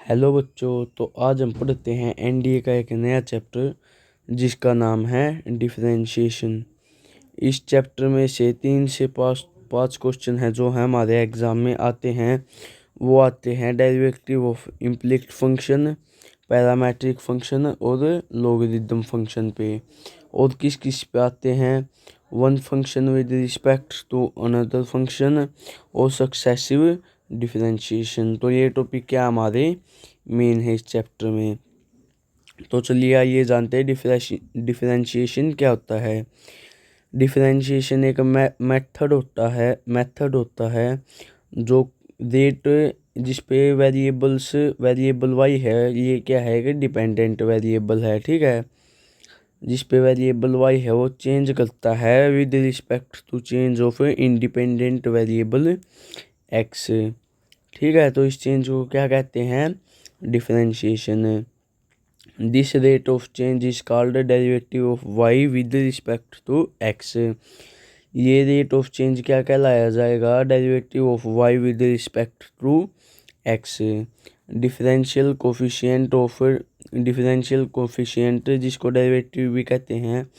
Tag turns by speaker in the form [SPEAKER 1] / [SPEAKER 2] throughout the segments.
[SPEAKER 1] Hello बच्चों, तो आज हम पढ़ते हैं एनडीए का एक नया चैप्टर जिसका नाम है डिफरेंशिएशन। इस चैप्टर में से 3 से 5 क्वेश्चन हैं जो हमारे एग्ज़ाम में आते हैं। वो आते हैं derivative of implicit function, parametric function और लॉगरिदम फंक्शन पे। और किस किस पे आते हैं? One function with respect to another function और सक्सेसिव डिफरेंशिएशन। तो ये टॉपिक क्या हमारे मेन है इस चैप्टर में। तो चलिए आइए जानते हैं डिफरेंशिएशन क्या होता है। डिफरेंशिएशन एक मेथड होता है जो रेट जिस पे वेरिएबल वाई है, ये क्या है कि डिपेंडेंट वेरिएबल है, ठीक है। जिस पे वेरिएबल वाई है वो चेंज करता है with respect to change of independent variable x, ठीक है। तो इस चेंज को क्या कहते हैं? Differentiation. This rate of change is called derivative of y with respect to x. ये रेट ऑफ चेंज क्या कहलाया जाएगा? Derivative of y with respect to x. Differential coefficient जिसको डेरिवेटिव भी कहते हैं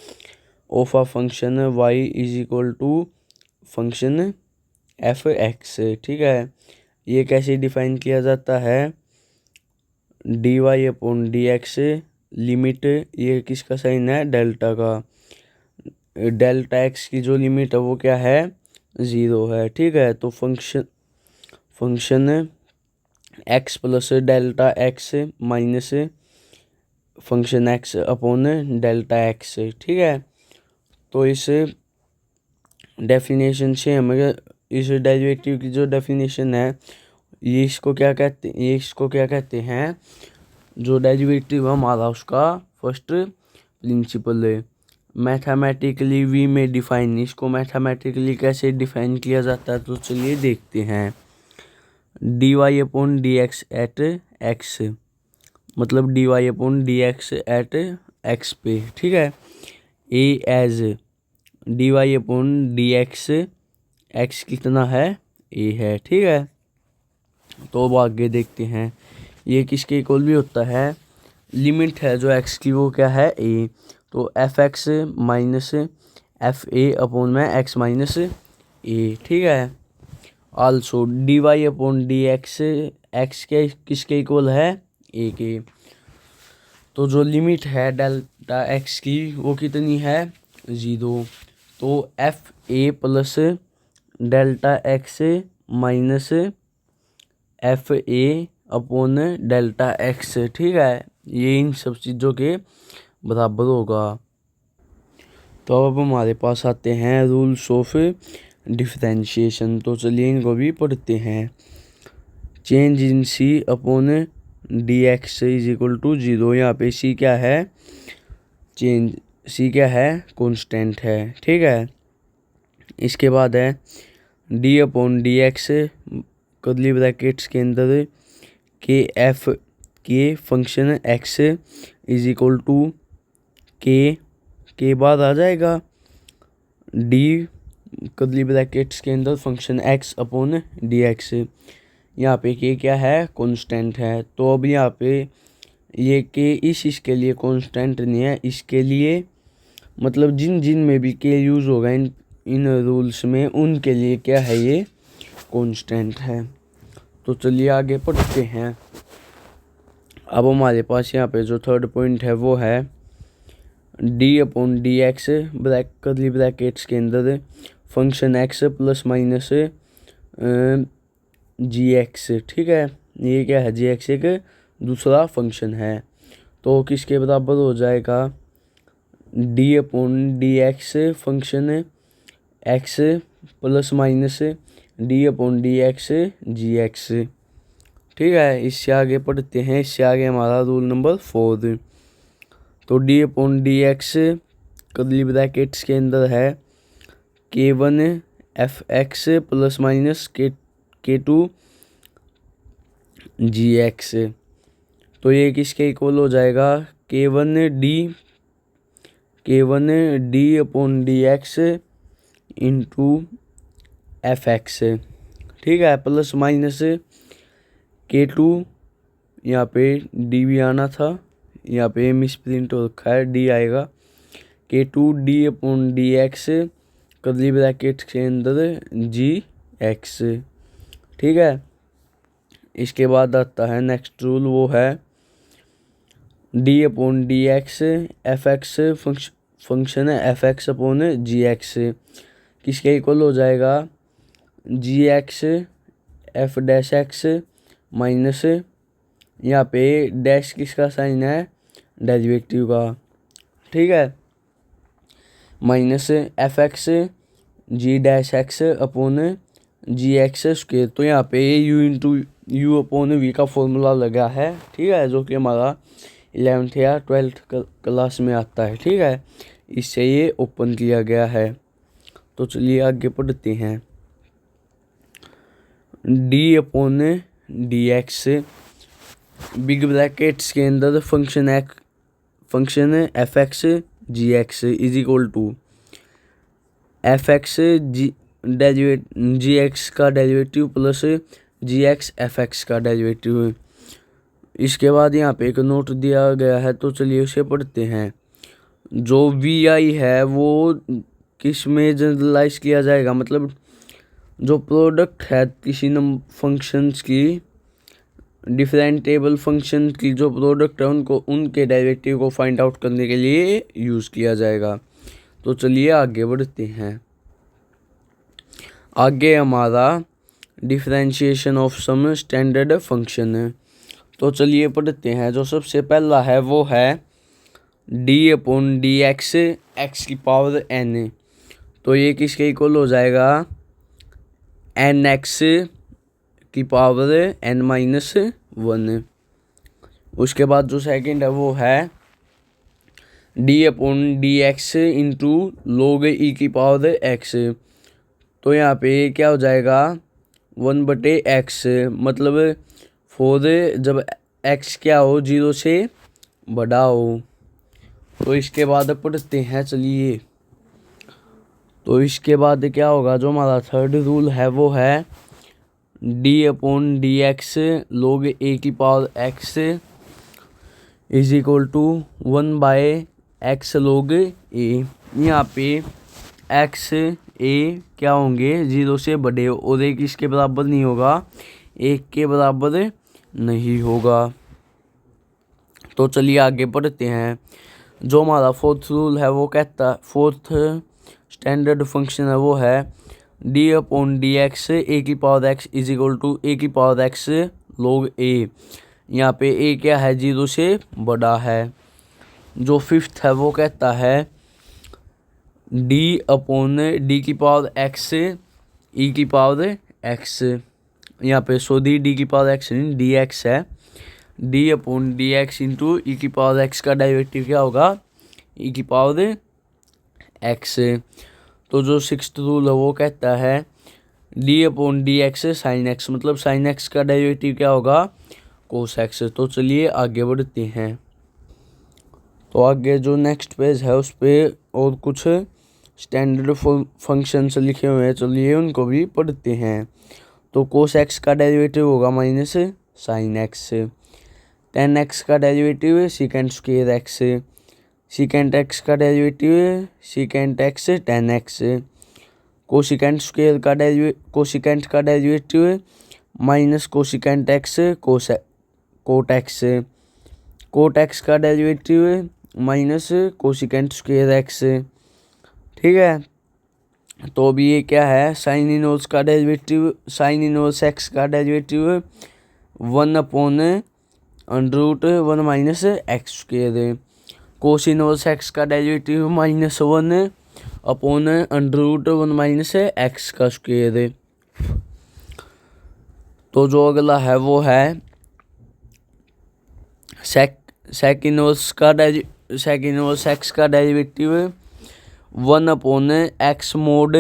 [SPEAKER 1] of a function y is equal to function f x, ठीक है। ये कैसे डिफाइन किया जाता है? D y upon d x limit, ये किसका साइन है? डेल्टा का। डेल्टा एक्स की जो लिमिट है वो क्या है? 0 है, ठीक है। तो function x plus delta x minus function x upon delta x, ठीक है। तो इस डेफिनेशन से हमें इस डेरिवेटिव की जो डेफिनेशन है ये इसको क्या कहते हैं? जो डेरिवेटिव हमारा उसका फर्स्ट प्रिंसिपल है। मैथमेटिकली वी में डिफाइन, इसको मैथमेटिकली कैसे डिफाइन किया जाता है तो चलिए देखते हैं। D y upon d x at x, मतलब d y upon d x at x पे, ठीक है। A as d y upon d x, x कितना है? ए है, ठीक है। तो अब आगे देखते हैं ये किसके इक्वल भी होता है? लिमिट है जो एक्स की वो क्या है? ए। तो f x minus f a upon में एक्स माइनस ए, ठीक है। Also d y upon d x, x के किसके इक्वल है? ए के। तो जो लिमिट है डेल्टा एक्स की वो कितनी है? 0। तो F A plus delta x minus f a upon delta x, ठीक है। ये इन सब चीज़ों के बराबर होगा। तो अब हमारे पास आते हैं रूल्स ऑफ डिफरेंशिएशन। तो चलिए इनको भी पढ़ते हैं। Change in c upon d x is equal to 0। यहाँ पे सी क्या है? सी क्या है? कॉन्स्टेंट है, ठीक है। इसके बाद है d upon d x curly brackets के अंदर के एफ के function x is equal to k बाद आ जाएगा डी कर्ली ब्रैकेट्स के अंदर function x upon d x. यहाँ पे के क्या है? कांस्टेंट है। तो अब यहाँ पे ये के इसके लिए कांस्टेंट नहीं है, इसके लिए मतलब जिन जिन में भी के यूज़ होगा इन रूल्स में उनके लिए क्या है? ये कांस्टेंट है। तो चलिए आगे पढ़ते हैं। अब हमारे पास यहाँ पे जो थर्ड पॉइंट है वो है d upon d x curly brackets के अंदर फंक्शन एक्स प्लस माइनस जी एक्स, ठीक है। ये क्या है? जी एक्स एक दूसरा फंक्शन है। तो किसके बराबर हो जाएगा? D upon d x function x plus minus d upon d x g x, ठीक है। इससे आगे पढ़ते हैं। इससे आगे हमारा रूल नंबर 4। तो D upon d x curly brackets के अंदर है k1 F x plus minus k2 जी एक्स। तो ये किसके इक्वल हो जाएगा? k1 D upon d x into F x, ठीक है, प्लस माइनस k2 यहाँ पे डी भी आना था, यहाँ पे मिस प्रिंट हो रखा है, डी आएगा। K2 D upon d x curly bracket के अंदर जी एक्स। ठीक है, इसके बाद आता है नेक्स्ट रूल, वो है d upon d x f x function है f x upon g x, किसके इक्वल हो जाएगा, g x f dash x minus, यहाँ पे डैश किसका साइन है, डेरिवेटिव का। ठीक है, minus f x g dash x upon g x square. तो यहाँ पे u into u upon v का फॉर्मूला लगा है। ठीक है, जो कि हमारा 11th या 12th क्लास में आता है। ठीक है, इससे ये ओपन किया गया है। तो चलिए आगे पढ़ते हैं। D upon d x big brackets के अंदर function f x g x is equal to f x g x का derivative plus g x f x का डेरिवेटिव। इसके बाद यहाँ पे एक नोट दिया गया है, तो चलिए उसे पढ़ते हैं। जो वी आई है वो किस में जनरलाइज किया जाएगा, मतलब जो प्रोडक्ट है किसी फंक्शंस की, डिफरेंटेबल फंक्शन की जो प्रोडक्ट है उनको उनके डेरिवेटिव को फाइंड आउट करने के लिए यूज़ किया जाएगा। तो चलिए आगे बढ़ते हैं। आगे हमारा differentiation of some standard function है। तो चलिए पढ़ते हैं। जो सबसे पहला है वो है d upon d x x की पावर एन। तो ये किसके इक्वल हो जाएगा, एन एक्स की पावर एन माइनस 1। उसके बाद जो सेकंड है वो है d upon d x into log e की पावर एक्स। तो यहाँ पे क्या हो जाएगा, 1/x, मतलब फोर जब x क्या हो 0 से बड़ा हो। तो इसके बाद पढ़ते हैं चलिए। तो इसके बाद क्या होगा, जो हमारा थर्ड रूल है वो है d upon d x log a की power x is equal to 1/x log a. यहाँ पे एक्स ए क्या होंगे 0 से बड़े, और एक इसके बराबर नहीं होगा, 1 के बराबर नहीं होगा। तो चलिए आगे पढ़ते हैं। जो हमारा फोर्थ रूल है वो कहता है, फोर्थ स्टैंडर्ड फंक्शन है वो है d upon d x a की power x is equal to a की पावर एक्स लॉग ए। यहाँ पे ए क्या है 0 से बड़ा है। जो फिफ्थ है वो कहता है डी अपॉन डी की पावर एक्स ई की पावर एक्स। यहाँ पे डी की पावर एक्स नहीं, डी एक्स है। D upon d x into e की पावर एक्स का डेरिवेटिव क्या होगा, ई की पावर एक्स। तो जो सिक्स्थ रूल है वो कहता है d upon d x sign x, मतलब साइन एक्स का डेरिवेटिव क्या होगा, कोस एक्स। तो चलिए आगे बढ़ते हैं। तो आगे जो नेक्स्ट पेज है उस पर और कुछ स्टैंडर्ड फंक्शंस लिखे हुए हैं, चलिए उनको भी पढ़ते हैं। तो कोस एक्स का डेरिवेटिव होगा minus sine x. Tan x का derivative secant square x. Secant x का derivative secant x tan x. Cosecant square का कोसिकेंट का derivative minus cosecant x cot x. Cot x का derivative minus cosecant square x. ठीक है, तो अभी ये क्या है, साइन इनवर्स का डेरिवेटिव, साइन इनवर्स एक्स का derivative 1/√1 minus x square. Cos inverse x का डेरिवेटिव -1/√1 माइनस एक्स का स्क्वायर। तो जो अगला है वो है सेक इनवर्स एक्स का derivative 1/x mod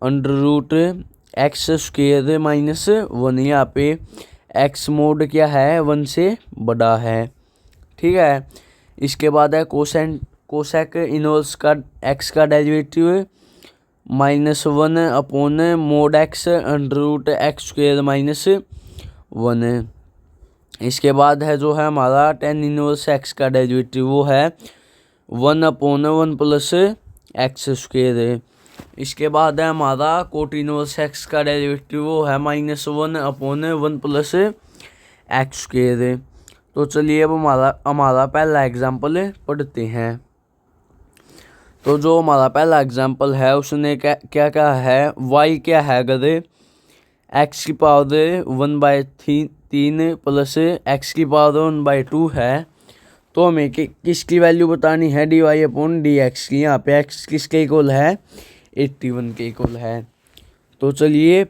[SPEAKER 1] √x square minus 1। यहाँ पे x मोड क्या है 1 से बड़ा है। ठीक है, इसके बाद है कोसेक इनवर्स का x का derivative -1/mod x √x square minus 1। इसके बाद है जो है हमारा टेन इनवर्स एक्स का डेरिवेटिव, वो है 1/1 प्लस एक्स स्क्वेयर। इसके बाद है हमारा कोट इनवर्स एक्स का डेरिवेटिव, वो है -1/1 प्लस एक्स स्क्वेयर। तो चलिए अब हमारा पहला एग्जाम्पल पढ़ते हैं। तो जो हमारा पहला एग्जाम्पल है उसने क्या क्या है, y क्या है अगर x की पावर 1/3 प्लस x की पावर 1/2 है, तो हमें किसकी वैल्यू बतानी है, dy/dx की। यहाँ पे x किसके इक्वल है, 81 के इक्वल है। तो चलिए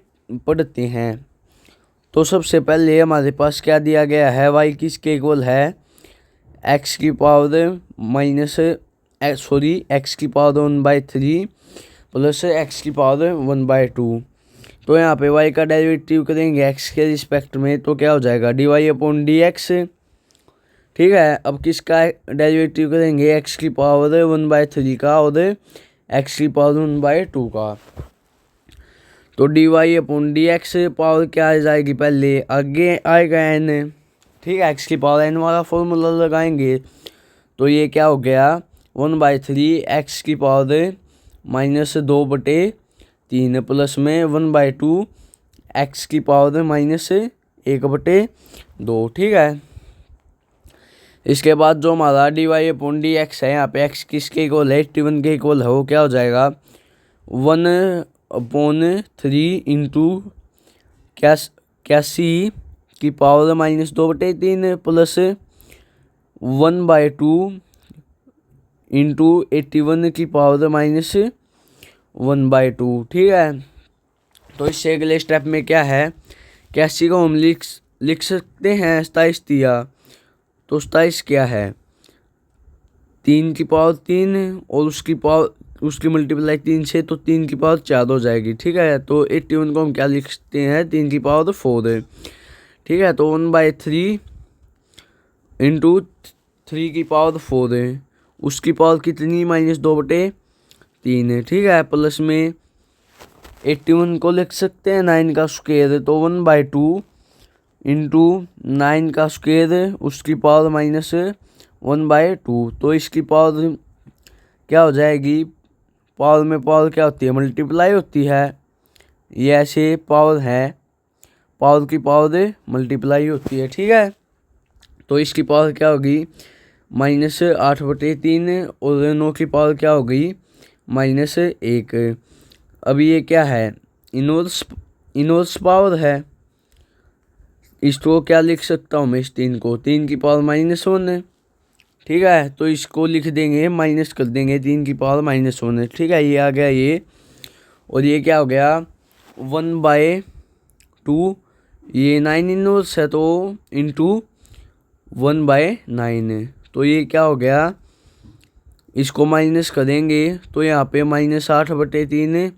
[SPEAKER 1] पढ़ते हैं। तो सबसे पहले हमारे पास क्या दिया गया है, y किसके इक्वल है, x की पावर x की पावर 1/3 प्लस x की पावर 1/2। तो यहाँ पे y का डेरिवेटिव करेंगे x के रिस्पेक्ट में, तो क्या हो जाएगा dy/dx। ठीक है, अब किसका डेरिवेटिव करेंगे, x की पावर 1/3 का और x की पावर 1/2 का। तो dy/dx पावर क्या आ जाएगी, पहले आगे आएगा n। ठीक है, x की पावर n वाला फॉर्मूला लगाएंगे, तो ये क्या हो गया 1/3 x की पावर -2/3 प्लस में 1/2 x की पावर -1/2। ठीक है, इसके बाद जो हमारा dy/dx है, यहाँ पे x किसके इक्वल है, 81 के इक्वल है, वो क्या हो जाएगा 1/3 इंटू क्या c की पावर -2/3 प्लस 1/2 इंटू 81 की पावर -1/2। ठीक है, तो इससे अगले स्टेप में क्या है, कैसी को हम लिख सकते हैं 27 दिया, तो 27 क्या है 3 की पावर 3 और उसकी मल्टीप्लाई 3 से, तो 3 की पावर 4 हो जाएगी। ठीक है, तो 81 को हम क्या लिख सकते हैं, 3 की पावर 4। ठीक है, तो 1/3 इंटू 3 की पावर 4 उसकी पावर कितनी -2/3। ठीक है, प्लस में 81 को लिख सकते हैं 9 का स्क्वायर, तो 1/2 इंटू 9 का स्क्वायर उसकी पावर -1/2। तो इसकी पावर क्या हो जाएगी, पावर में पावर क्या होती है, मल्टीप्लाई होती है। ये ऐसे पावर है, पावर की पावर मल्टीप्लाई होती है। ठीक है, तो इसकी पावर क्या होगी -8/3 और 9 की पावर क्या हो गई -1। अभी ये क्या है, इनवर्स पावर है। इसको क्या लिख सकता हूँ मैं, इस 3 को 3 की पावर -1। ठीक है, तो इसको लिख देंगे, माइनस कर देंगे 3 की पावर -1। ठीक है, ये आ गया ये, और ये क्या हो गया 1/2, ये 9 इनवर्स है तो इंटू 1/9। तो ये क्या हो गया, इसको माइनस करेंगे तो यहाँ पे -8/3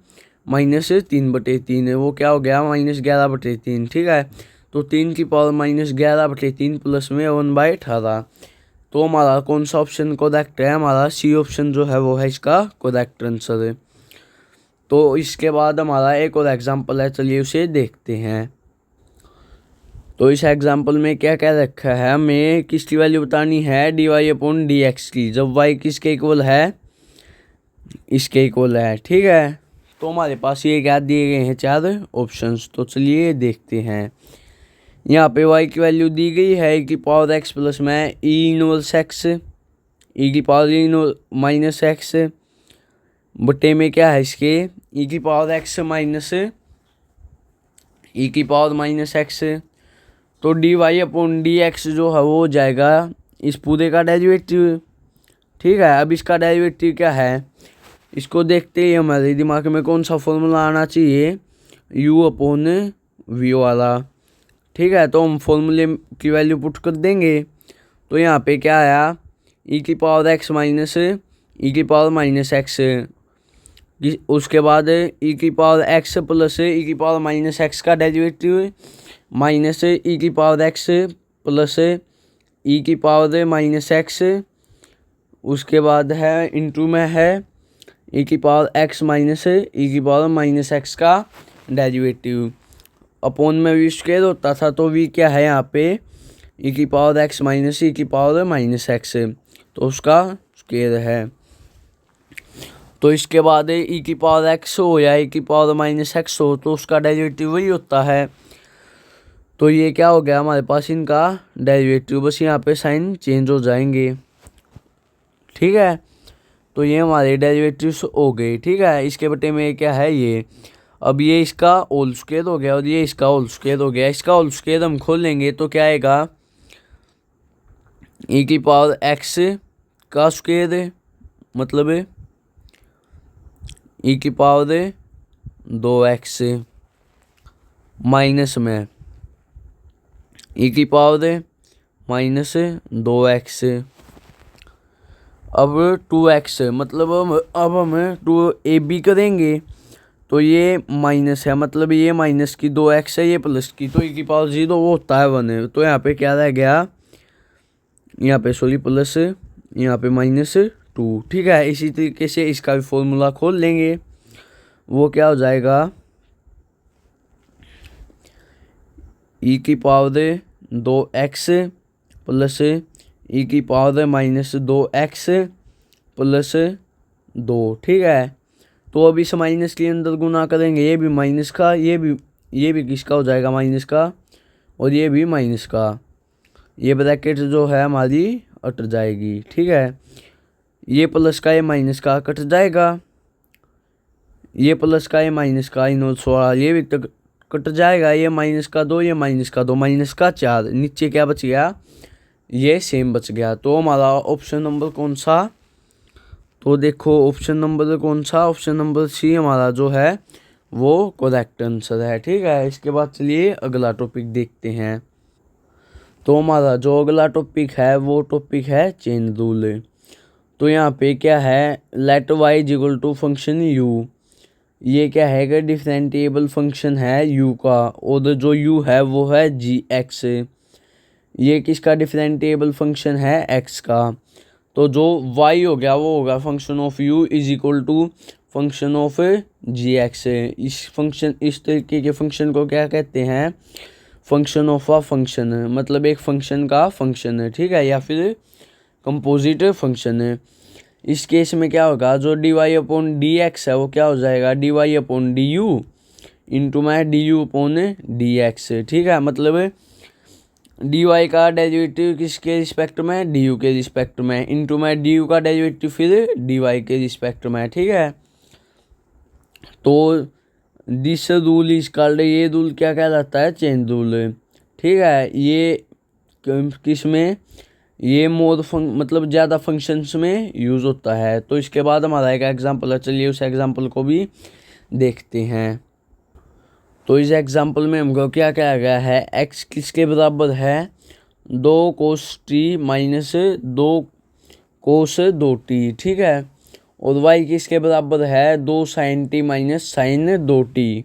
[SPEAKER 1] -3/3 वो क्या हो गया -11/3। ठीक है, तो 3 की पावर -11/3 प्लस में 1/18। तो हमारा कौन सा ऑप्शन करेक्ट है, हमारा सी ऑप्शन जो है वो है इसका करेक्ट आंसर। तो इसके बाद हमारा एक और एग्जाम्पल है, चलिए उसे देखते हैं। तो इस एग्जाम्पल में क्या क्या रखा है, हमें किसकी वैल्यू बतानी है, dy/dx की, जब y किसके इक्वल है, इसके इक्वल है। ठीक है, तो हमारे पास ये क्या दिए गए हैं 4 ऑप्शंस। तो चलिए देखते हैं। यहाँ पे y की वैल्यू दी गई है e की पावर x प्लस में e इनवर्स x, e की पावर -x बटे में क्या है इसके e की पावर x माइनस e की पावर -x। तो dy/dx जो है वो हो जाएगा इस पूरे का डेरिवेटिव। ठीक है, अब इसका डेरिवेटिव क्या है, इसको देखते ही हमारे दिमाग में कौन सा फॉर्मूला आना चाहिए, u/v वाला। ठीक है, तो हम फॉर्मूले की वैल्यू पुट कर देंगे। तो यहाँ पे क्या आया e की पावर x माइनस e की पावर -x, उसके बाद e की पावर x प्लस e की पावर -x का डेरिवेटिव माइनस e की पावर x प्लस e की पावर -x, उसके बाद है इंटू में है e की पावर x माइनस e की पावर -x का डेरिवेटिव। अपॉन में v स्क्वायर होता था, तो v क्या है यहाँ पे ई की पावर एक्स माइनस ई की पावर माइनस एक्स, तो उसका स्क्वायर है। तो इसके बाद ई की पावर एक्स हो या ई की पावर माइनस एक्स हो तो उसका डेरिवेटिव वही होता है। तो ये क्या हो गया हमारे पास इनका डेरिवेटिव, बस यहाँ पे साइन चेंज हो जाएंगे। ठीक है, तो ये हमारे डेरिवेटिव्स हो गए। ठीक है, इसके बटे में क्या है ये, अब ये इसका होल स्क्वायर हो गया और ये इसका होल स्क्वायर हो गया। इसका होल स्क्वायर हम खोल लेंगे तो क्या आएगा, ई की पावर एक्स का स्क्वायर, मतलब ई की पावर 2x माइनस में ई की पावर माइनस 2x, अब 2x मतलब अब हम 2ab करेंगे तो ये माइनस है, मतलब ये माइनस की 2x है, ये प्लस की, तो ई की पावर 0 वो होता है 1। तो यहाँ पे क्या रह गया, यहाँ पे सॉरी प्लस, यहाँ पे -2। ठीक है, इसी तरीके से इसका भी फॉर्मूला खोल लेंगे। वो क्या हो जाएगा, ई की पावर 2x प्लस ई की पावर -2x प्लस 2। ठीक है, तो अब इस माइनस के अंदर गुना करेंगे, ये भी माइनस का, ये भी किसका हो जाएगा, माइनस का, और ये भी माइनस का। ये ब्रैकेट जो है हमारी हट जाएगी। ठीक है, ये प्लस का ये माइनस का कट जाएगा, ये प्लस का ये माइनस का इन 16, ये भी कट जाएगा, ये माइनस का 2, ये माइनस का 2, माइनस का 4, नीचे क्या बच गया, ये सेम बच गया। तो हमारा ऑप्शन नंबर कौन सा, तो देखो ऑप्शन नंबर कौन सा, ऑप्शन नंबर सी हमारा जो है वो करेक्ट आंसर है। ठीक है, इसके बाद चलिए अगला टॉपिक देखते हैं। तो हमारा जो अगला टॉपिक है वो टॉपिक है चेन रूल। तो यहाँ पे क्या है, let y is equal to function u, ये क्या है कि डिफरेंटिएबल फंक्शन है यू का, और जो यू है वो है जी एक्स, ये किसका डिफरेंटिएबल फंक्शन है, एक्स का। तो जो वाई हो गया वो होगा function of u is equal to function of g x. इस तरीके के फंक्शन को क्या कहते हैं, फंक्शन ऑफ अ फंक्शन, मतलब एक फंक्शन का फंक्शन है। ठीक है, या फिर कंपोजिट फंक्शन है। इस केस में क्या होगा, जो d y upon d x है वो क्या हो जाएगा, d y upon d u into में d u upon d x. ठीक है, मतलब डी वाई का डेरिवेटिव किसके रिस्पेक्ट में, डी यू के रिस्पेक्ट में, इंटू में डी यू का डेरिवेटिव फिर डी वाई के रिस्पेक्ट में। ठीक है, तो दिस रूल इज कॉल्ड, ये रूल क्या कहलाता है, चेन रूल। ठीक है, ये किस में, ये मतलब ज़्यादा फंक्शंस में यूज़ होता है। तो इसके बाद हमारा एक एग्जांपल है, चलिए उस एग्जांपल को भी देखते हैं। तो इस एग्जांपल में हमको क्या कहा गया है, x किसके बराबर है, 2 cos t minus 2 cos 2t। ठीक है, और y किसके बराबर है, 2 sin t minus sign 2t।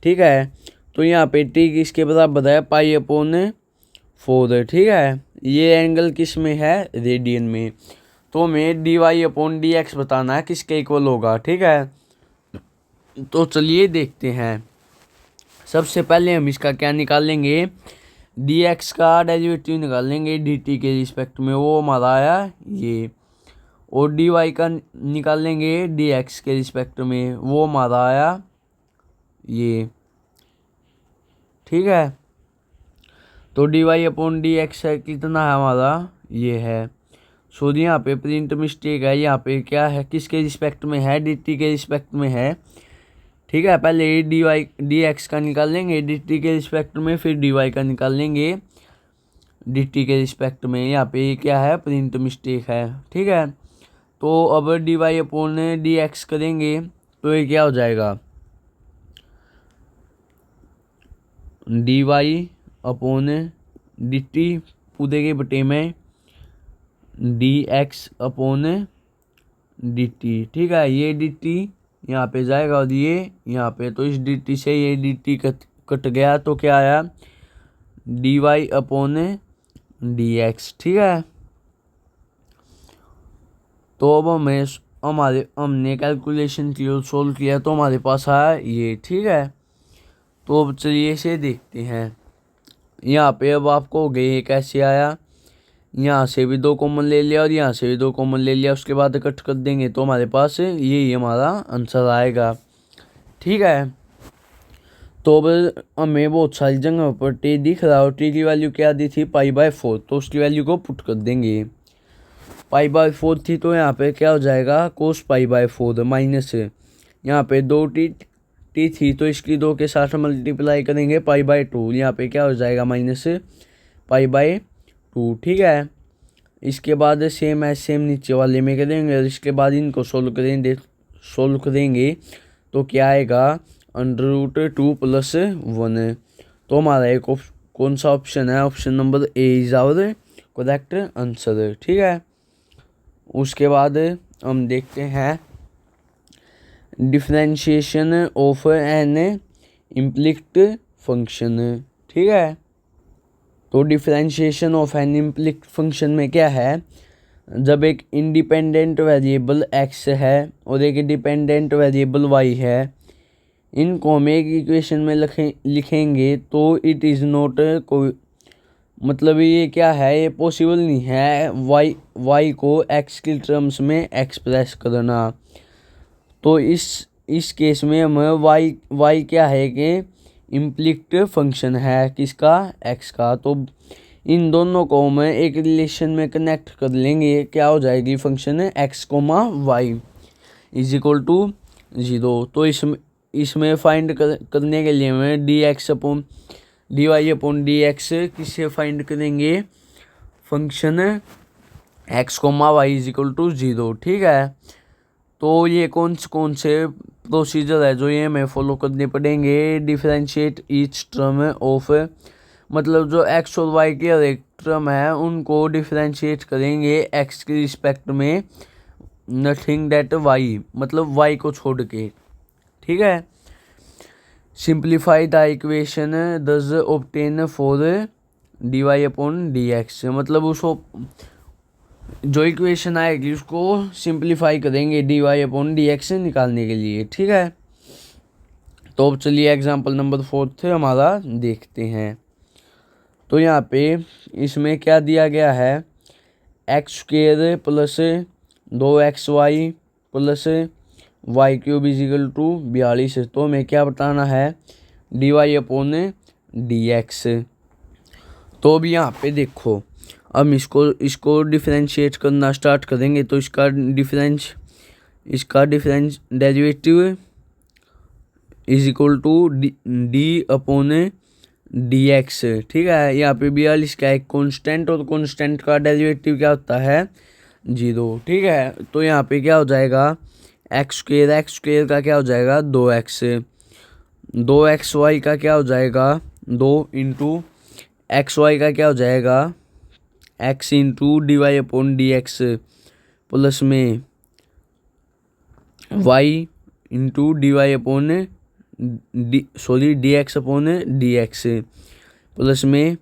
[SPEAKER 1] ठीक है, तो यहाँ पे t किसके बराबर है, पाई अपॉन 4। ठीक है, ये एंगल किस में है, रेडियन में। तो हमें d y upon d x बताना है किसके इक्वल होगा। ठीक है, तो चलिए देखते हैं। सबसे पहले हम इसका क्या निकाल लेंगे, डी एक्स का डेरिवेटिव निकाल लेंगे डी टी के रिस्पेक्ट में, वो हमारा आया ये, और डी वाई का निकाल लेंगे डी एक्स के रिस्पेक्ट में, वो हमारा आया ये। ठीक है, तो d y upon d x है कितना है हमारा, ये है। सॉरी यहाँ पे प्रिंट मिस्टेक है, यहाँ पे क्या है, किसके रिस्पेक्ट में है, डी टी के रिस्पेक्ट में है। ठीक है, पहले डी वाई डी एक्स का निकाल लेंगे डी टी के रिस्पेक्ट में, फिर डी वाई का निकाल लेंगे डी टी के रिस्पेक्ट में। यहाँ पे क्या है, प्रिंट मिस्टेक है। ठीक है, तो अब d y upon d x करेंगे तो ये क्या हो जाएगा, d y upon d t पूरे के बटे में d x upon d t. ठीक है, ये डी टी यहाँ पे जाएगा और ये यहाँ पे, तो इस डी टी से ये डी टी कट गया, तो क्या आया, d y upon d x. ठीक है, तो अब हमने कैलकुलेशन की और सोल्व किया तो हमारे पास आया ये। ठीक है, तो अब चलिए इसे देखते हैं। यहाँ पे अब आपको हो गई ये कैसे आया, यहाँ से भी 2 कॉमन ले लिया और यहाँ से भी 2 कॉमन ले लिया, उसके बाद कट कर देंगे तो हमारे पास यही हमारा आंसर आएगा। ठीक है, तो अब हमें बहुत सारी जगह पर टी दिख रहा है और टी की वैल्यू क्या दी थी π/4, तो उसकी वैल्यू को पुट कर देंगे। π/4 थी तो यहाँ पे क्या हो जाएगा cos π/4 माइनस यहाँ पे 2t टी थी तो इसकी 2 के साथ मल्टीप्लाई करेंगे π/2, यहाँ पे क्या हो जाएगा माइनस π/2। ठीक है, इसके बाद सेम एज सेम नीचे वाले में करेंगे और इसके बाद इनको सोल्व करेंगे तो क्या आएगा √2 + 1। तो हमारा एक कौन सा ऑप्शन है, option number a is our correct answer. ठीक है, उसके बाद हम देखते हैं differentiation of an implicit function. ठीक है, तो differentiation of an implicit function में क्या है, जब एक इंडिपेंडेंट वेरिएबल x है और एक डिपेंडेंट वेरिएबल y है, इनको हम एक इक्वेशन में लिखेंगे तो इट इज़ नॉट कोई मतलब ये क्या है, ये पॉसिबल नहीं है y को x की टर्म्स में एक्सप्रेस करना। तो इस केस में हम y क्या है कि इम्प्लिक्ट फंक्शन है किसका, x का, तो इन दोनों को हम एक रिलेशन में कनेक्ट कर लेंगे, क्या हो जाएगी function x, y is equal to 0। तो इसमें फाइंड करने के लिए हमें dy/dx किससे फाइंड करेंगे, function x, y is equal to 0। ठीक है, तो ये कौन से प्रोसीजर है जो ये हमें फॉलो करने पड़ेंगे, डिफरेंशिएट ईच टर्म ऑफ, मतलब जो x और y के हर एक टर्म है उनको डिफरेंशिएट करेंगे x के रिस्पेक्ट में, नथिंग डेट y, मतलब y को छोड़ के। ठीक है, सिंप्लीफाई द इक्वेशन दस ऑब्टेन फॉर dy/dx, मतलब उसको जो इक्वेशन आएगी उसको सिंप्लीफाई करेंगे dy/dx निकालने के लिए। ठीक है, तो अब चलिए एग्जांपल नंबर 4 हमारा देखते हैं। तो यहाँ पे इसमें क्या दिया गया है, x² + 2xy + y³ is equal to 42। तो हमें क्या बताना है, dy/dx। तो अब यहाँ पे देखो, अब इसको डिफरेंशिएट करना स्टार्ट करेंगे तो इसका difference derivative is equal to d/dx। ठीक है, यहाँ पे 42 का एक कांस्टेंट और कांस्टेंट का डेरिवेटिव क्या होता है 0। ठीक है, तो यहाँ पे क्या हो जाएगा x² का क्या हो जाएगा 2x, 2xy का क्या हो जाएगा 2 इंटू xy का क्या हो जाएगा x इंटू dy/dx प्लस में y इंटू dx/dx प्लस में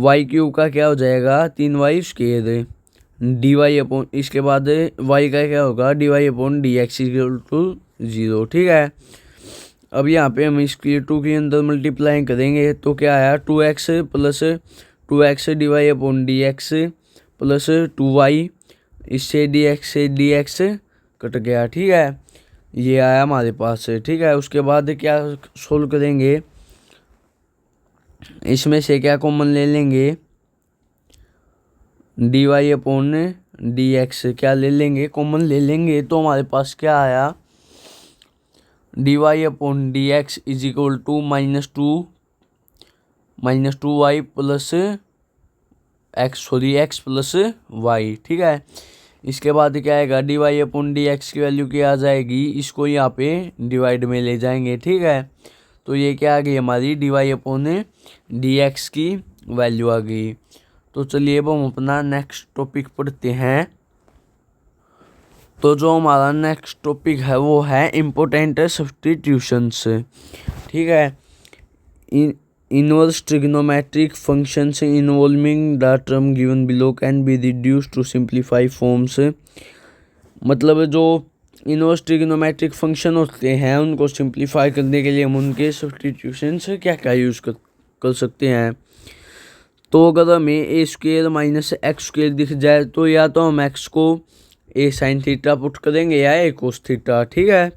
[SPEAKER 1] y³ का क्या हो जाएगा 3y², dy/ इसके बाद y का क्या होगा dy/dx इक्वल टू 0। ठीक है, अब यहाँ पे हम इसके 2 के अंदर मल्टीप्लाई करेंगे तो क्या आया 2x + 2x dy/dx plus 2y, इससे dx कट गया। ठीक है, ये आया हमारे पास। ठीक है, उसके बाद क्या सोल्व करेंगे, इसमें से क्या कॉमन ले लेंगे dy/dx, क्या ले लेंगे कॉमन ले लेंगे, तो हमारे पास क्या आया dy/dx is equal to -2y + x + y। ठीक है, इसके बाद क्या आएगा dy/dx की वैल्यू क्या आ जाएगी, इसको यहाँ पे डिवाइड में ले जाएंगे। ठीक है, तो ये क्या आ गई हमारी dy/dx की वैल्यू आ गई। तो चलिए अब हम अपना नेक्स्ट टॉपिक पढ़ते हैं। तो जो हमारा नेक्स्ट टॉपिक है वो है इम्पोर्टेंट सब्स्टिट्यूशंस। ठीक है, inverse trigonometric functions involving the term given below can be reduced to simplify forms, मतलब जो इनवर्स ट्रिग्नोमेट्रिक फंक्शन होते हैं उनको सिंप्लीफाई करने के लिए हम उनके सब्स्टिट्यूशंस क्या यूज़ कर सकते हैं। तो अगर हमें ए स्क्वेयर माइनस एक्स स्क्वेयर दिख जाए तो या तो हम एक्स को ए साइन थीटा पुट करेंगे या ए कोस थीटा, ठीक है।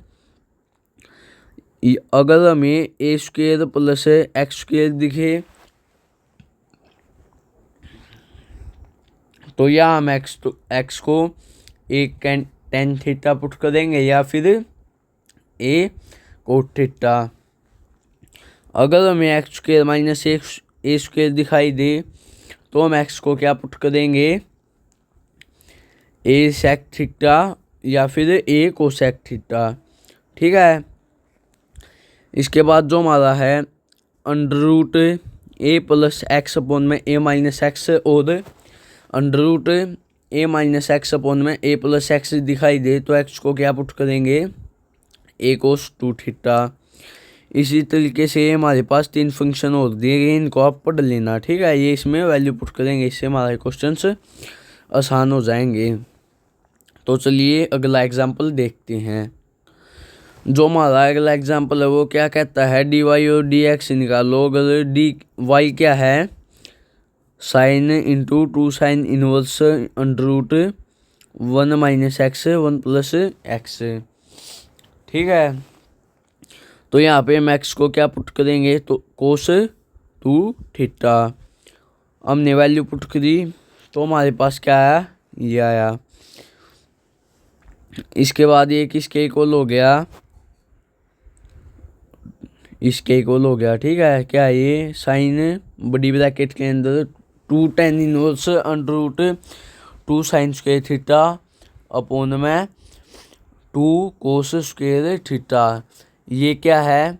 [SPEAKER 1] अगर हमें ए स्क्वेयर प्लस एक्स स्क्वेयर दिखे तो या हम एक्स को एक टेन थीटा पुट करेंगे या फिर ए कोट थीटा। अगर हमें एक्स स्क्वेयर माइनस ए स्क्वेयर दिखाई दे तो हम एक्स को क्या पुट करेंगे, ए सेक थीटा या फिर ए कोसेक थीटा, ठीक है। इसके बाद जो हमारा है अंडर रूट ए प्लस एक्स अपॉन में ए माइनस एक्स और अंडर रूट ए माइनस एक्स अपॉन में ए प्लस एक्स दिखाई दे तो एक्स को क्या पुट करेंगे, ए कोस टू थीटा। इसी तरीके से हमारे पास 3 फंक्शन और दिए गए, इनको आप पढ़ लेना, ठीक है। ये इसमें वैल्यू पुट करेंगे, इससे हमारे क्वेश्चंस आसान हो जाएंगे। तो चलिए अगला एग्जाम्पल देखते हैं। जो हमारा अगला एग्जाम्पल है वो क्या कहता है, डी वाई और डी एक्स निकालो। अगर डी वाई क्या है, sine into 2 sine inverse under root 1 minus x 1 plus x, ठीक है। तो यहाँ पे हम एक्स को क्या पुट करेंगे, तो कोस 2 थीटा। हमने वैल्यू पुट करी तो हमारे पास क्या आया, ये आया। इसके बाद ये किसके इक्वल हो गया, इसके इक्वल हो गया, ठीक है। क्या ये साइन बड़ी ब्रैकेट के अंदर 2 tan inverse under root 2 sine square theta upon में 2 कोस स्क्वायर थीटा। ये क्या है,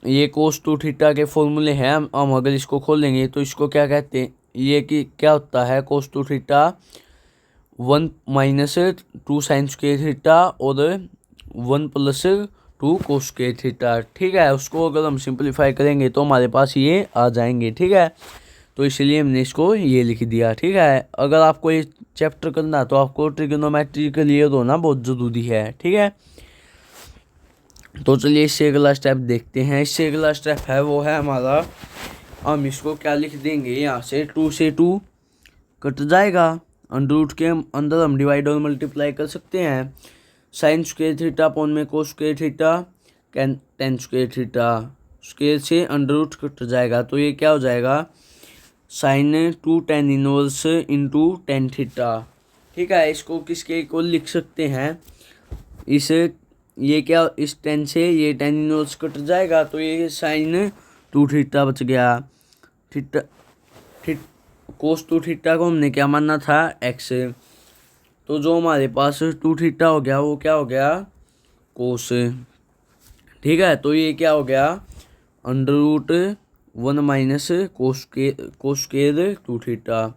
[SPEAKER 1] ये कोस 2 थीटा के फॉर्मूले हैं। हम अगर इसको खोलेंगे तो इसको क्या कहते हैं, ये कि क्या होता है, कोस 2 theta 1 minus 2 sine square theta और 1 प्लस 2 कोस स्क्वायर थीटा, ठीक है। उसको अगर हम सिंपलीफाई करेंगे तो हमारे पास ये आ जाएंगे, ठीक है। तो इसलिए हमने इसको ये लिख दिया, ठीक है। अगर आपको ये चैप्टर करना तो आपको ट्रिग्नोमेट्री क्लियर होना बहुत ज़रूरी है, ठीक है। तो चलिए इससे अगला स्टेप देखते हैं। इससे अगला स्टेप है वो है हमारा, हम इसको क्या लिख देंगे, यहाँ से 2 से 2 कट जाएगा, अंडर रूट के अंदर हम डिवाइड और मल्टीप्लाई कर सकते हैं। साइन स्क्वायर थीटा अपॉन में cos square theta tan square theta, square से अंडर रूट कट जाएगा तो ये क्या हो जाएगा, sine 2 tan inverse into tan theta, ठीक है। इसको किसके इक्वल लिख सकते हैं, इस ये क्या, इस 10 से ये tan इनवर्स कट जाएगा तो ये साइन 2 थीटा बच गया। थीटा कोस 2 थीटा को हमने क्या मानना था, एक्स। तो जो हमारे पास 2 थीटा हो गया वो क्या हो गया, कोस, ठीक है। तो ये क्या हो गया, under root 1 minus cos square 2 theta,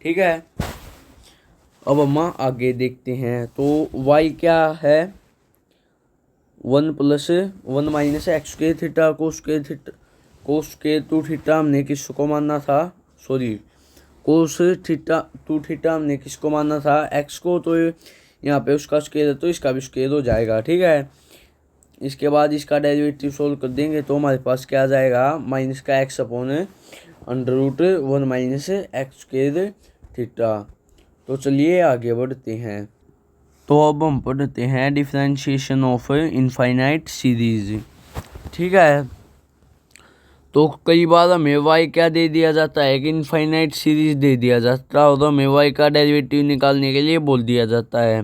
[SPEAKER 1] ठीक है। अब हम आगे देखते हैं। तो y क्या है, 1 plus 1 minus x square theta cos square 2 theta हमने किसको मानना था, सॉरी कोस थीटा 2 थीटा हमने किसको मानना था, x को। तो यहाँ पे उसका स्क्वायर है तो इसका भी स्क्वायर हो जाएगा, ठीक है। इसके बाद इसका डेरिवेटिव सोल्व कर देंगे तो हमारे पास क्या आ जाएगा, माइनस का x upon under root 1 minus x square theta. तो चलिए आगे बढ़ते हैं। तो अब हम पढ़ते हैं डिफरेंशिएशन ऑफ इनफाइनाइट सीरीज, ठीक है। तो कई बार हमें y क्या दे दिया जाता है कि इनफाइनाइट सीरीज दे दिया जाता है और हमें y का डेरिवेटिव निकालने के लिए बोल दिया जाता है।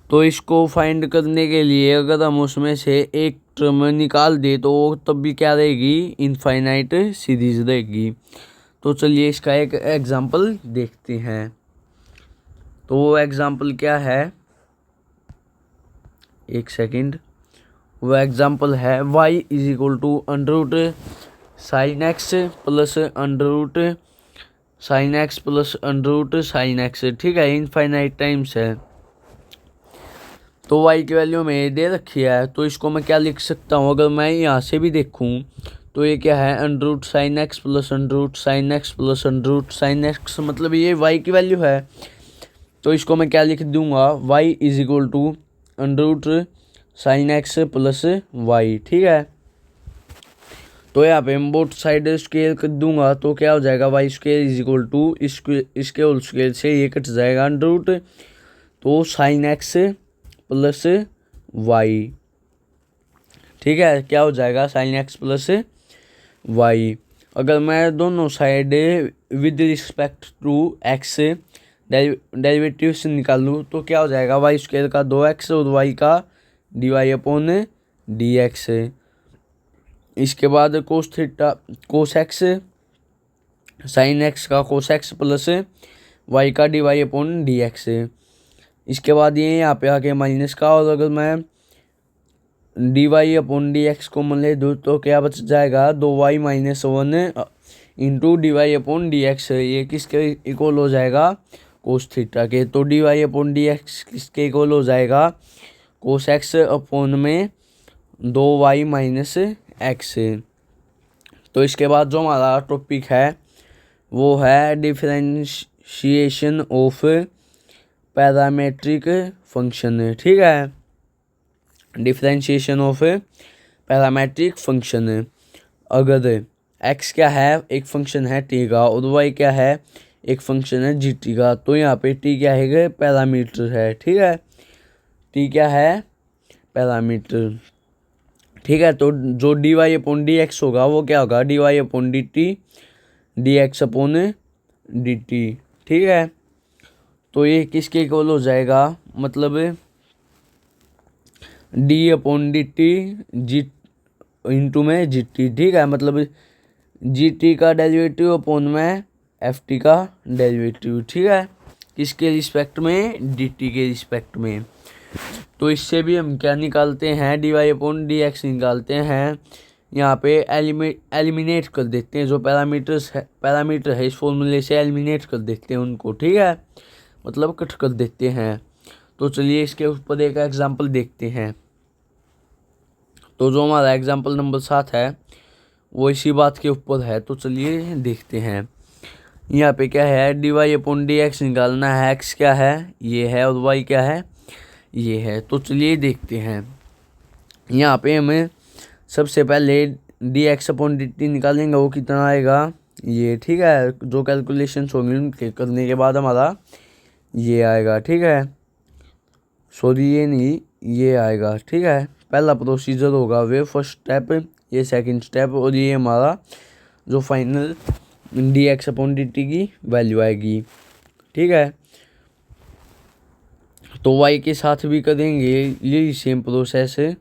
[SPEAKER 1] तो इसको फाइंड करने के लिए अगर हम उसमें से एक टर्म निकाल दे तो वो तब भी क्या रहेगी, इनफाइनाइट सीरीज रहेगी। तो चलिए इसका एक एग्जांपल देखते हैं। तो वो एग्जांपल क्या है, एक सेकंड, वो एग्जांपल है y is equal to under root sine x plus under root sine x plus under root sine x, ठीक है। इनफाइनाइट टाइम्स है। तो y की वैल्यू में दे रखी है तो इसको मैं क्या लिख सकता हूँ, अगर मैं यहाँ से भी देखूँ तो ये क्या है, under root sine x plus under root sine x plus under root sine x, मतलब ये y की वैल्यू है। तो इसको मैं क्या लिख दूंगा, y is equal to under root sine x plus y, ठीक है। तो यहाँ पे मैं बोथ साइड स्केल कर दूंगा तो क्या हो जाएगा, y square is equal to इसके होल स्केयर से ये कट जाएगा अंडर रूट, तो साइन एक्स प्लस वाई। ठीक है, क्या हो जाएगा साइन एक्स प्लस वाई। अगर मैं दोनों side with respect to x derivative से निकालूँ तो क्या हो जाएगा, वाई स्क्वायर का 2x और वाई का dy अपॉन dx। इसके बाद cos theta cos x sine x का कोस एक्स प्लस वाई का dy अपॉन dx। इसके बाद ये यहाँ पे आके माइनस का, और अगर मैं dy अपॉन dx को मान ले दूँ तो क्या बच जाएगा, 2y minus 1 into dy upon dx। ये किसके इक्वल हो जाएगा, कोस थीटा के। तो dy अपॉन dx किसके इक्वल हो जाएगा, कोस एक्स अपॉन में 2y माइनस एक्स। तो इसके बाद जो हमारा टॉपिक है वो है डिफरेंशिएशन ऑफ पैरामेट्रिक फंक्शन। ठीक है, डिफरेंशिएशन ऑफ पैरामेट्रिक फंक्शन। अगर x क्या है, एक फंक्शन है t का, और y क्या है, एक फंक्शन है gt का, तो यहाँ पे t क्या है, पैरामीटर है। ठीक है, t क्या है, पैरामीटर। ठीक है, तो जो dy अपॉन dx होगा वो क्या होगा, dy upon dt dx upon dt। ठीक है, तो ये किसके इक्वल हो जाएगा, मतलब d अपॉन dt जी इंटू में gt। ठीक है, मतलब gt का डेरिवेटिव अपॉन में ft का डेरिवेटिव। ठीक है, किसके रिस्पेक्ट में, dt के रिस्पेक्ट में। तो इससे भी हम क्या निकालते हैं, dy अपॉन dx निकालते हैं। यहाँ पे एलिमिनेट कर देते हैं जो पैरामीटर है इस फॉर्मूले से एलिमिनेट कर देते हैं उनको। ठीक है, मतलब कट कर देते हैं। तो चलिए इसके ऊपर एक एग्जांपल देखते हैं। तो जो हमारा एग्जांपल नंबर 7 है वो इसी बात के ऊपर है, तो चलिए देखते हैं। यहाँ पे क्या है, dy अपॉन dx निकालना है। x क्या है, ये है, और y क्या है, ये है। तो चलिए देखते हैं। यहाँ पे हमें सबसे पहले dx अपॉन dt निकालेंगे, वो कितना आएगा, ये। ठीक है, जो कैलकुलेशन होंगी उनके करने के बाद हमारा ये आएगा। ठीक है, सॉरी ये नहीं, ये आएगा। ठीक है, पहला प्रोसीजर होगा वे फर्स्ट स्टेप, ये सेकंड स्टेप, और ये हमारा जो फाइनल dx अपॉन dt की वैल्यू आएगी। ठीक है, तो y के साथ भी करेंगे यही सेम प्रोसेस है,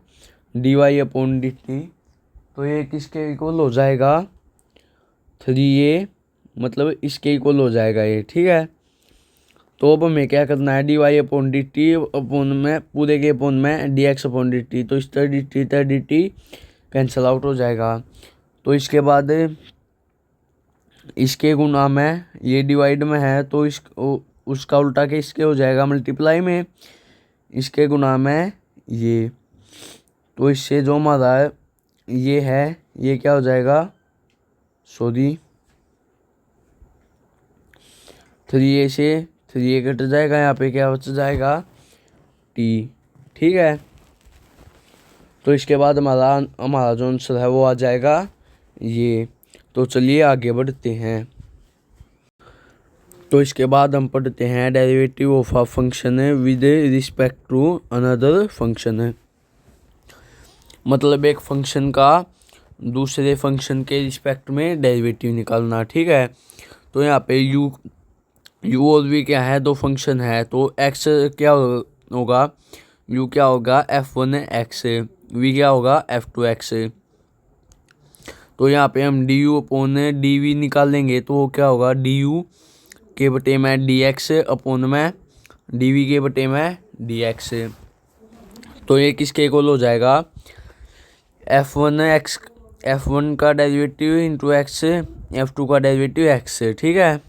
[SPEAKER 1] dy अपॉन dt। तो ये किसके इक्वल हो जाएगा, 3a, मतलब इसके इक्वल हो जाएगा ये। ठीक है, तो अब हमें क्या करना है, dy अपॉन dt अपॉन में पूरे के अपॉन में dx अपॉन dt। तो इस तरह dt कैंसिल आउट हो जाएगा। तो इसके बाद इसके गुना में ये डिवाइड में है, तो उसका उल्टा के इसके हो जाएगा मल्टीप्लाई में, इसके गुना में ये। तो इससे जो हमारा ये है, ये क्या हो जाएगा, सॉरी 3a से 3a कट जाएगा, यहाँ पे क्या बच जाएगा, t। ठीक है, तो इसके बाद हमारा जो आंसर है वो आ जाएगा ये। तो चलिए आगे बढ़ते हैं। तो इसके बाद हम पढ़ते हैं derivative of a function with respect to another function. मतलब एक फंक्शन का दूसरे फंक्शन के रिस्पेक्ट में डेरिवेटिव निकालना। ठीक है, तो यहाँ पे u और v क्या है, दो फंक्शन है। तो x क्या होगा, u क्या होगा, f1x, v क्या होगा, f2x। तो यहाँ पे हम du अपॉन dv निकालेंगे, तो वो क्या होगा, du के बटे में dx अपॉन में dv के बटे में dx। तो ये किसके इक्वल हो जाएगा, f1 का डेरिवेटिव इंटू x, f2 का डेरिवेटिव x। ठीक है,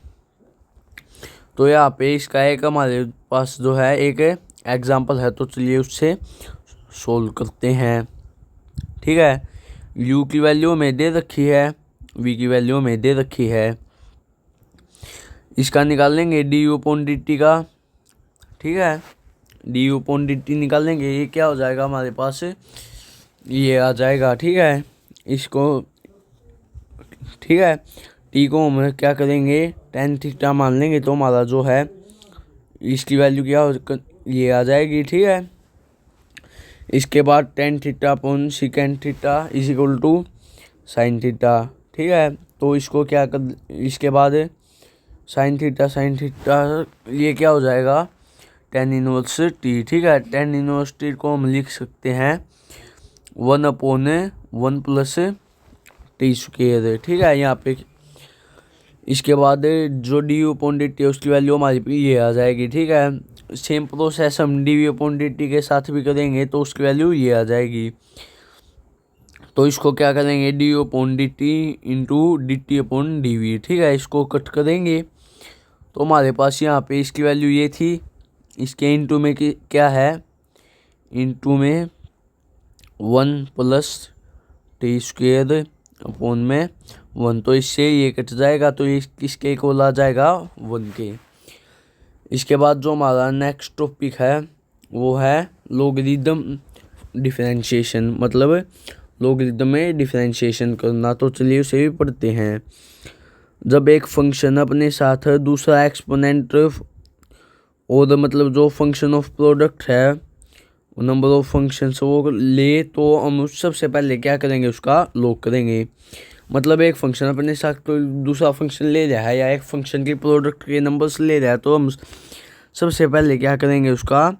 [SPEAKER 1] तो यहाँ पे इसका एक हमारे पास जो है एक एग्जांपल है, तो चलिए उससे सोल्व करते हैं। ठीक है, u की वैल्यू हमें दे रखी है, v की वैल्यू हमें दे रखी है। इसका निकाल लेंगे du अपॉन dt का। ठीक है, du अपॉन dt निकाल लेंगे, ये क्या हो जाएगा हमारे पास, ये आ जाएगा। ठीक है, इसको ठीक है। टी को हम क्या करेंगे, टेन थीटा मान लेंगे, तो हमारा जो है इसकी वैल्यू क्या ये आ जाएगी। ठीक है। इसके बाद tan theta upon second theta is equal to sine theta. ठीक है। तो इसको क्या कर, इसके बाद साइन थीटा ये क्या हो जाएगा, टेन इनवर्स टी। ठीक है। टेन इनवर्स टी को हम लिख सकते हैं 1/1 + टी स्क्वेयर। ठीक है। यहाँ पे इसके बाद जो D u upon d T है उसकी वैल्यू हमारी पे ये आ जाएगी। ठीक है। सेम प्रोसेस हम d v upon d t के साथ भी करेंगे तो उसकी वैल्यू ये आ जाएगी। तो इसको क्या करेंगे, d u upon d t into d t upon d v. ठीक है। इसको कट करेंगे तो हमारे पास यहाँ पे इसकी वैल्यू ये थी, इसके इंटू में क्या है, इंटू में 1 + टी स्क्वेयर अपॉन में 1। तो इससे ये कट जाएगा तो ये किसके इक्वल आ जाएगा, 1 के। इसके बाद जो हमारा नेक्स्ट टॉपिक है वो है लॉगरिदम डिफरेंशिएशन, मतलब लॉगरिदम में डिफरेंशिएशन करना। तो चलिए उसे भी पढ़ते हैं। जब एक फंक्शन अपने साथ दूसरा एक्सपोनेंट और मतलब जो फंक्शन ऑफ प्रोडक्ट है नंबर ऑफ फंक्शंस वो ले, तो हम सबसे पहले क्या करेंगे, उसका लॉग करेंगे। मतलब एक फंक्शन अपने साथ कोई दूसरा फंक्शन ले रहा है या एक फंक्शन के प्रोडक्ट के नंबर्स ले रहा है, तो हम सबसे पहले क्या करेंगे, उसका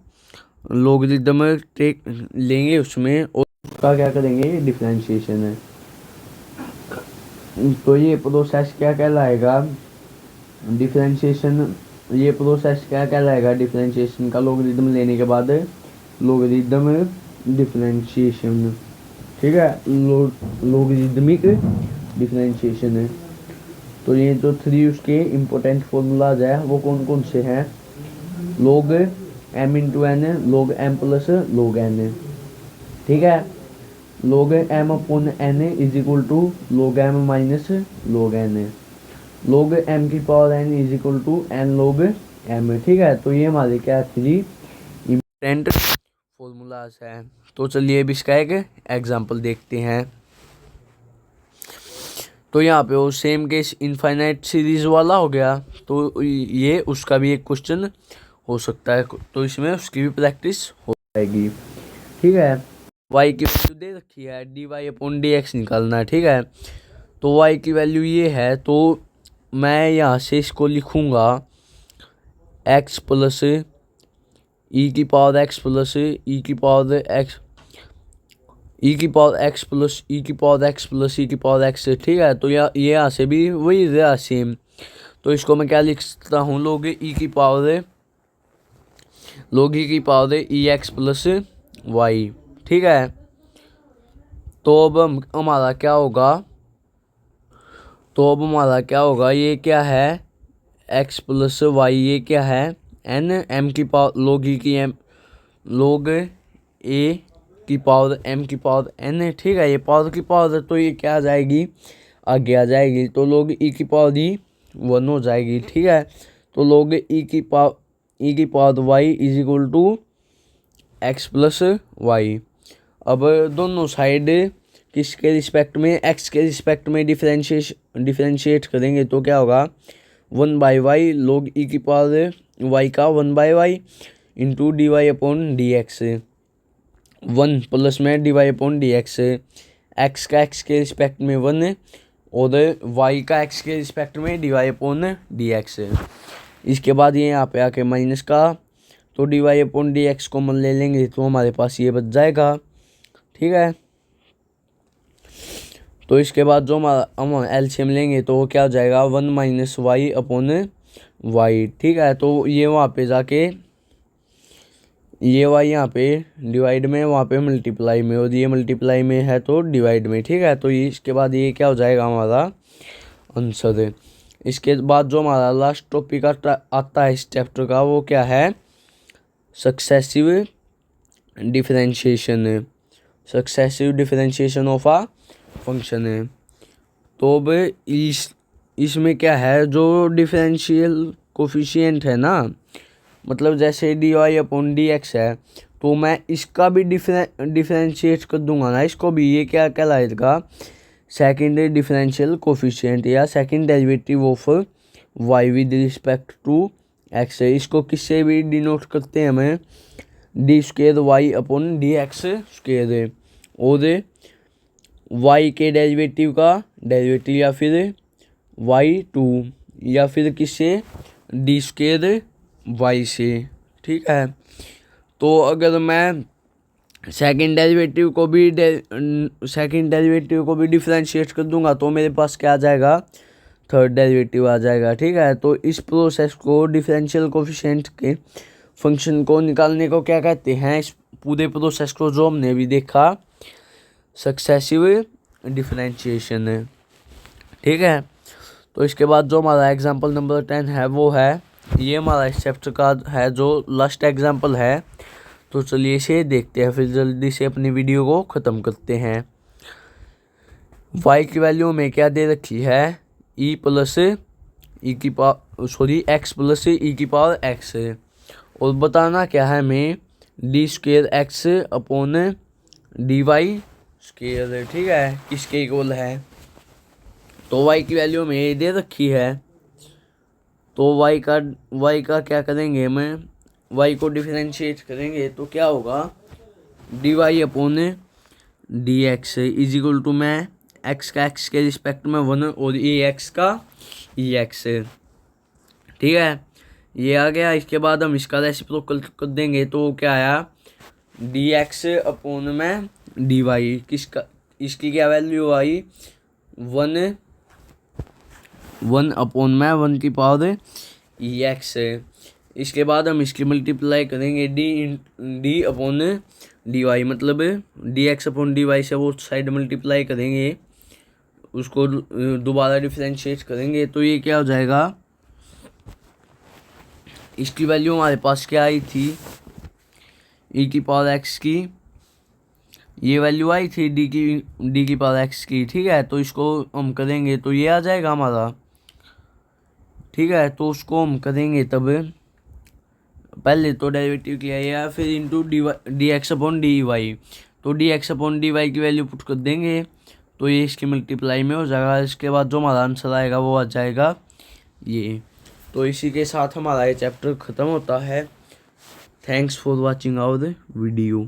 [SPEAKER 1] लॉगरिदम लेंगे उसमें और उसका क्या करेंगे, डिफरेंशिएशन है। तो ये प्रोसेस क्या कहलाएगा, डिफरेंशिएशन। ये प्रोसेस क्या कहलाएगा, डिफरेंशिएशन का लॉगरिदम लेने के बाद लॉगरिदम डिफरेंशिएशन। ठीक है। लॉगरिदमिक डिफरेंशिएशन है। तो ये जो 3 उसके इम्पोर्टेंट फॉर्मूलाज है वो कौन कौन से हैं, log m into n, log m plus log n। ठीक है। log m अपॉन n is equal to log m minus log n, log m की power n is equal to n log m। ठीक है। तो ये हमारे क्या 3 इम्पोर्टेंट फॉर्मूलाज है। तो चलिए अब इसका एक एग्जांपल देखते हैं। तो यहाँ पे वो सेम केस इनफाइनाइट सीरीज वाला हो गया, तो ये उसका भी एक क्वेश्चन हो सकता है, तो इसमें उसकी भी प्रैक्टिस हो जाएगी। ठीक है। y की वैल्यू दे रखी है, dy अपॉन dx निकालना है। ठीक है। तो y की वैल्यू ये है, तो मैं यहाँ से इसको लिखूँगा x प्लस ई की पावर x प्लस ई की पावर x, ई की पावर x प्लस ई की पावर x प्लस ई की पावर x। ठीक है। तो ये यहाँ से भी वही रहा सेम। तो इसको मैं क्या लिख सकता हूँ, लोग ई की पावर ई एक्स प्लस वाई। ठीक है। तो अब हमारा क्या होगा, ये क्या है, x प्लस वाई, ये क्या है n, m की पावर log e की m, log a की पावर m की पावर n। ठीक है। ये पावर की पावर है तो ये क्या आ जाएगी, आगे आ जाएगी, तो log e की पावर ही 1 हो जाएगी। ठीक है। तो log e की पावर y is equal to x plus y. अब दोनों साइड किसके रिस्पेक्ट में, x के रिस्पेक्ट में डिफरेंशिएट करेंगे तो क्या होगा, 1/y log e की पावर y का 1/y into d y upon d x, 1 plus में d y upon d x. X का x के रिस्पेक्ट में 1 और y का x के रिस्पेक्ट में d y upon d x. इसके बाद ये यहाँ पे आके माइनस का, तो d y upon d x common ले लेंगे तो हमारे पास ये बच जाएगा। ठीक है। तो इसके बाद जो हम एलसीएम लेंगे तो वो क्या हो जाएगा, 1 माइनस वाई अपॉन वाई। ठीक है। तो ये वहाँ पे जाके ये वाई यहाँ पे डिवाइड में, वहाँ पे मल्टीप्लाई में, और ये मल्टीप्लाई में है तो डिवाइड में। ठीक है। तो ये इसके बाद ये क्या हो जाएगा, हमारा आंसर है। इसके बाद जो हमारा लास्ट टॉपिक आता है इस चैप्टर का, वो क्या है, successive differentiation of a function है। तो अब इसमें क्या है, जो डिफरेंशियल कोफिशिएंट है ना, मतलब जैसे d y upon d x है, तो मैं इसका भी डिफरेंशिएट कर दूंगा ना, इसको भी, ये क्या कहलाएगा, सेकंड डिफरेंशियल कोफिशिएंट या second derivative of y with respect to x है। इसको किससे भी डिनोट करते हैं हमें, d square y upon d x square. और वाई के डेरिवेटिव का डेरिवेटिव या फिर वाई टू या फिर किससे, डी स्क्वेयर वाई से। ठीक है, तो अगर मैं सेकंड डेरिवेटिव को भी डिफरेंशिएट कर दूंगा तो मेरे पास क्या आ जाएगा, थर्ड डेरिवेटिव आ जाएगा। ठीक है, तो इस प्रोसेस को डिफरेंशियल कोफिशिएंट के फंक्शन को निकालने को क्या कहते हैं, इस पूरे प्रोसेस को जो हमने भी देखा, सक्सेसिव डिफरेंशिएशन है। ठीक है, तो इसके बाद जो हमारा एग्जांपल नंबर 10 है वो है, ये हमारा इस चैप्टर का है जो लास्ट एग्जांपल है। तो चलिए इसे देखते हैं, फिर जल्दी से अपनी वीडियो को ख़त्म करते हैं। y की वैल्यू में क्या दे रखी है, एक्स प्लस ई की पावर एक्स, और बताना क्या है हमें, d square x upon d y square. ठीक है, किसके इक्वल है, तो y की वैल्यू में ये दे रखी है। तो y का क्या करेंगे, हमें y को डिफरेंशिएट करेंगे तो क्या होगा, d y upon d x is equal to, मैं x का x के रिस्पेक्ट में 1 और ए एक्स का ई एक्स। ठीक है, ये आ गया। इसके बाद हम इसका रेसिप्रोकल कर देंगे तो क्या आया, डी एक्स अपॉन में डी वाई, किसका, इसकी क्या वैल्यू आई, 1 अपॉन में 1 की पावर ई एक्स। इसके बाद हम इसकी मल्टीप्लाई करेंगे डी अपॉन डी वाई, मतलब d x upon d y से वो साइड मल्टीप्लाई करेंगे, उसको दोबारा डिफरेंशिएट करेंगे तो ये क्या हो जाएगा, इसकी वैल्यू हमारे पास क्या आई थी, ई की पावर एक्स की, ये वैल्यू आई थी डी की पावर एक्स की। ठीक है, तो इसको हम करेंगे तो ये आ जाएगा हमारा। ठीक है, तो उसको हम करेंगे तब, पहले तो डेरिवेटिव किया या फिर into d x upon d y, तो d x upon d y की वैल्यू पुट कर देंगे तो ये इसकी मल्टीप्लाई में हो जाएगा। इसके बाद जो हमारा आंसर आएगा वो आ जाएगा ये। तो इसी के साथ हमारा ये चैप्टर ख़त्म होता है। Thanks for watching our video.